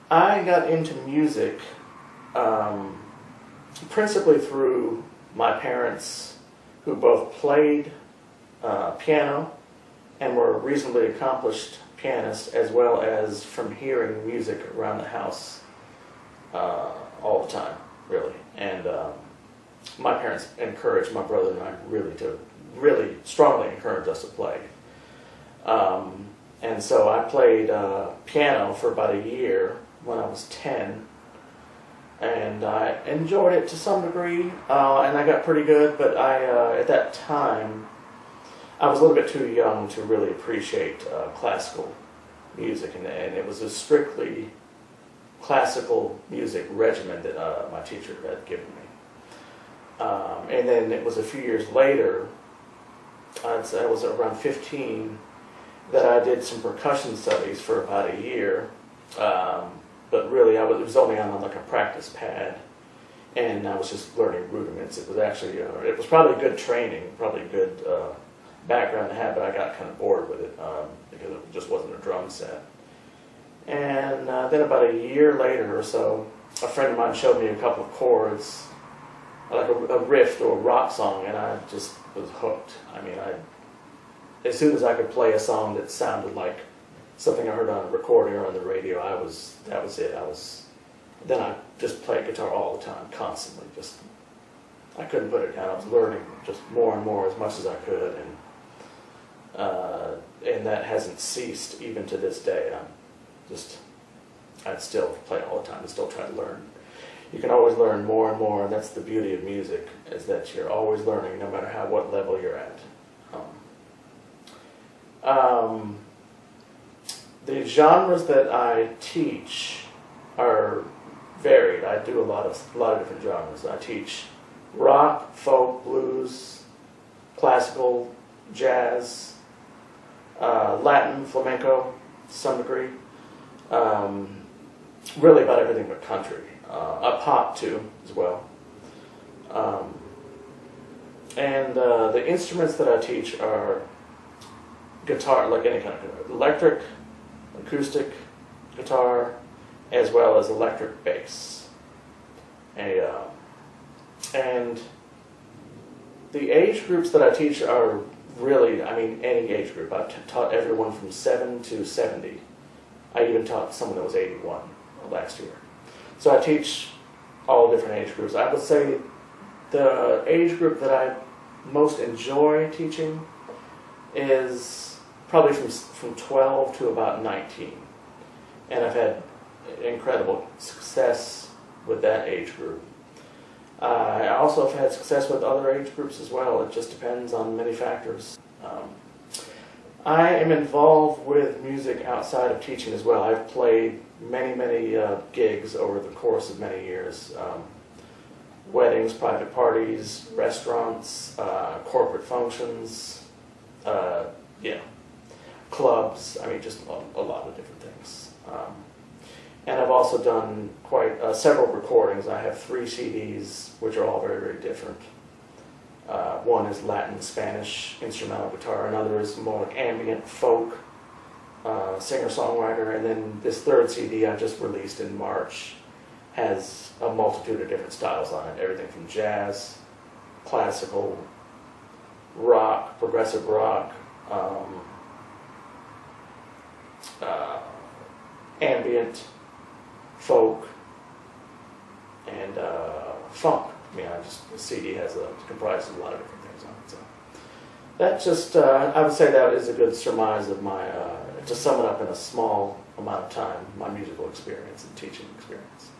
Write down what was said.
I got into music principally through my parents, who both played piano and were reasonably accomplished pianists, as well as from hearing music around the house all the time, really. And my parents encouraged my brother and I really strongly encouraged us to play. And so I played piano for about a year when I was 10, and I enjoyed it to some degree, and I got pretty good, but at that time, I was a little bit too young to really appreciate classical music, and it was a strictly classical music regimen that my teacher had given me. And then it was a few years later, I'd say I was around 15, that I did some percussion studies for about a year. But really, it was only on like a practice pad, and I was just learning rudiments. It was actually, it was probably good training, probably a good background to have, but I got kind of bored with it because it just wasn't a drum set. And then about a year later or so, a friend of mine showed me a couple of chords, like a riff or a rock song, and I just was hooked. I mean, as soon as I could play a song that sounded like something I heard on a recording or on the radio, that was it. Then I just played guitar all the time, constantly. I couldn't put it down. I was learning just more and more as much as I could, and that hasn't ceased even to this day. I'd still play all the time and still try to learn. You can always learn more and more, and that's the beauty of music, is that you're always learning no matter what level you're at. The genres that I teach are varied. I do a lot of different genres. I teach rock, folk, blues, classical, jazz, Latin, flamenco to some degree. Really about everything but country. Pop too, as well. And the instruments that I teach are guitar, like any kind of electric, acoustic guitar, as well as electric bass. And the age groups that I teach are really, any age group. I've taught everyone from 7 to 70. I even taught someone that was 81 last year. So I teach all different age groups. I would say the age group that I most enjoy teaching is probably from 12 to about 19. And I've had incredible success with that age group. I also have had success with other age groups as well. It just depends on many factors. I am involved with music outside of teaching as well. I've played many gigs over the course of many years. Weddings, private parties, restaurants, corporate functions, clubs, just a lot of different things. And I've also done several recordings. I have 3 CDs, which are all very different. One is Latin, Spanish, instrumental guitar. Another is more like ambient, folk, singer-songwriter. And then this 3rd CD I just released in March has a multitude of different styles on it. Everything from jazz, classical, rock, progressive rock, ambient, folk, and funk. The CD comprises a lot of different things on it. So that just, I would say that is a good surmise of my, to sum it up in a small amount of time, my musical experience and teaching experience.